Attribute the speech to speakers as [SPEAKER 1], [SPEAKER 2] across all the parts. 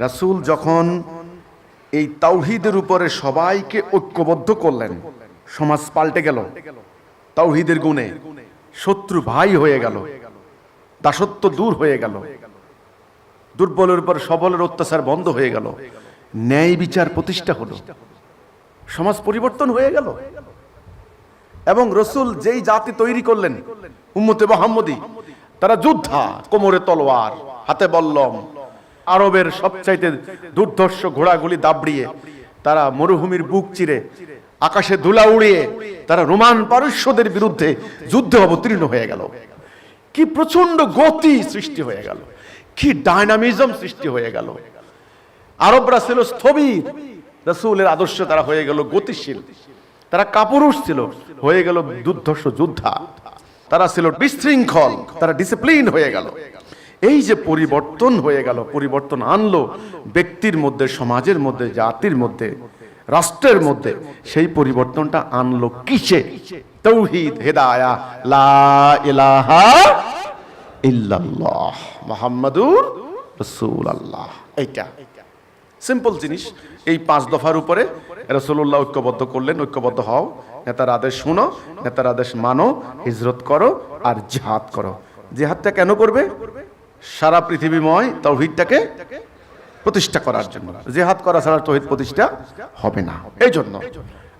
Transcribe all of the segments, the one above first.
[SPEAKER 1] রাসূল যখন এই তাওহীদের উপরে সবাইকে ঐক্যবদ্ধ করলেন, সমাজ পাল্টে গেল। তাওহীদের গুণে শত্রু ভাই হয়ে গেল, দাসত্ব দূর হয়ে গেল, দুর্বলের উপর সবলের অত্যাচার বন্ধ হয়ে গেল, ন্যায় বিচার প্রতিষ্ঠা হলো, সমাজ পরিবর্তন হয়ে গেল। এবং রাসূল যেই জাতি তৈরি করলেন, উম্মতে মুহাম্মদী, তারা যোদ্ধা, কোমরে তলোয়ার, হাতে বল্লম, আরবের সবচাইতে দুর্ধর্ষ ঘোড়াগুলি দাবড়িয়ে তারা মরুভূমির বুক চিরে আকাশে ধুলা উড়িয়ে তারা রোমান পারস্যদের বিরুদ্ধে যুদ্ধে অবতীর্ণ হয়ে গেল। কি প্রচন্ড গতি সৃষ্টি হয়ে গেল, কি ডায়নামিজম সৃষ্টি হয়ে গেল। আরবরা ছিল স্থবির, রাসূলের আদর্শ তারা হয়ে গেল গতিশীল। তারা কাপুরুষ ছিল, হয়ে গেল দুর্ধর্ষ যোদ্ধা। তারা ছিল বিশৃঙ্খল, তারা ডিসিপ্লিন হয়ে গেল। এই যে পরিবর্তন হয়ে গেল, পরিবর্তন আনলো ব্যক্তির মধ্যে, সমাজের মধ্যে, জাতির মধ্যে, রাষ্ট্রের মধ্যে। সেই পরিবর্তনটা আনলো কিসে? তাওহীদ, হেদায়া, লা ইলাহা ইল্লাল্লাহ মুহাম্মাদুর রাসূলুল্লাহ। এইটা সিম্পল জিনিস। এই 5 দফার উপরে রাসূলুল্লাহ ঐক্যবদ্ধ করলেন। ঐক্যবদ্ধ হও, নেতার আদেশ শুনো, নেতার আদেশ মানো, হিজরত করো আর জিহাদ করো। জিহাদটা কেন করবে? সারা পৃথিবীময় তাওহীদটাকে প্রতিষ্ঠা করার জন্য। জিহাদ করা ছাড়া তাওহীদ প্রতিষ্ঠা হবে না, এই জন্য।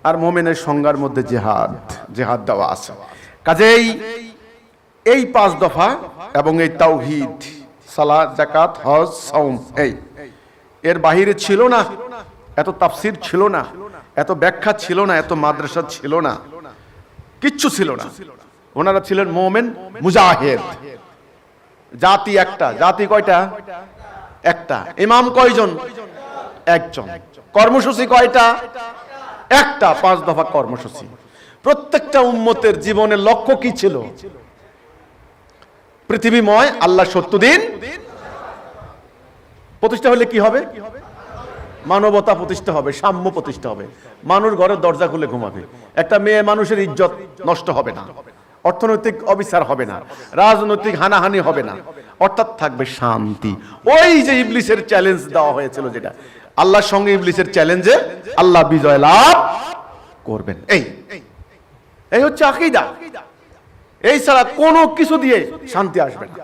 [SPEAKER 1] আর মুমিনের সংজ্ঞার মধ্যে জিহাদ দেওয়া আছে। কাজেই এই 5 দফা এবং এই তাওহীদ, সালাত, যাকাত, হজ, সাওম, এর বাহিরে ছিল না। এত তাফসীর ছিল না, এত ব্যাখ্যা ছিল না, এত মাদ্রাসা ছিল না, কিচ্ছু ছিল না। ওনারা ছিলেন মুমিন মুজাহিদ। জাতি একটা। জাতি কয়টা? একটা। ইমাম কয়জন? একজন। কর্মসূচি কয়টা? একটা। 5 দফা কর্মসূচি। প্রত্যেকটা উম্মতের জীবনের লক্ষ্য কি ছিল? পৃথিবীময় আল্লাহ 70 দিন প্রতিষ্ঠা হলে কি হবে? মানবতা প্রতিষ্ঠা হবে, সাম্য প্রতিষ্ঠা হবে। মানুষ ঘরের দরজা খুলে ঘুমাবে, একটা মেয়ে মানুষের ইজ্জত নষ্ট হবে না, অর্থনৈতিক অবিচার হবে না, রাজনৈতিক হানাহানি হবে না, অর্থাৎ থাকবে শান্তি। ওই যে ইবলিসের চ্যালেঞ্জ দেওয়া হয়েছিল, যেটা আল্লাহর সঙ্গে ইবলিসের চ্যালেঞ্জে আল্লাহ বিজয় লাভ করবেন। এই হচ্ছে আকীদা। এই ছাড়া কোনো কিছু দিয়ে শান্তি আসবে না।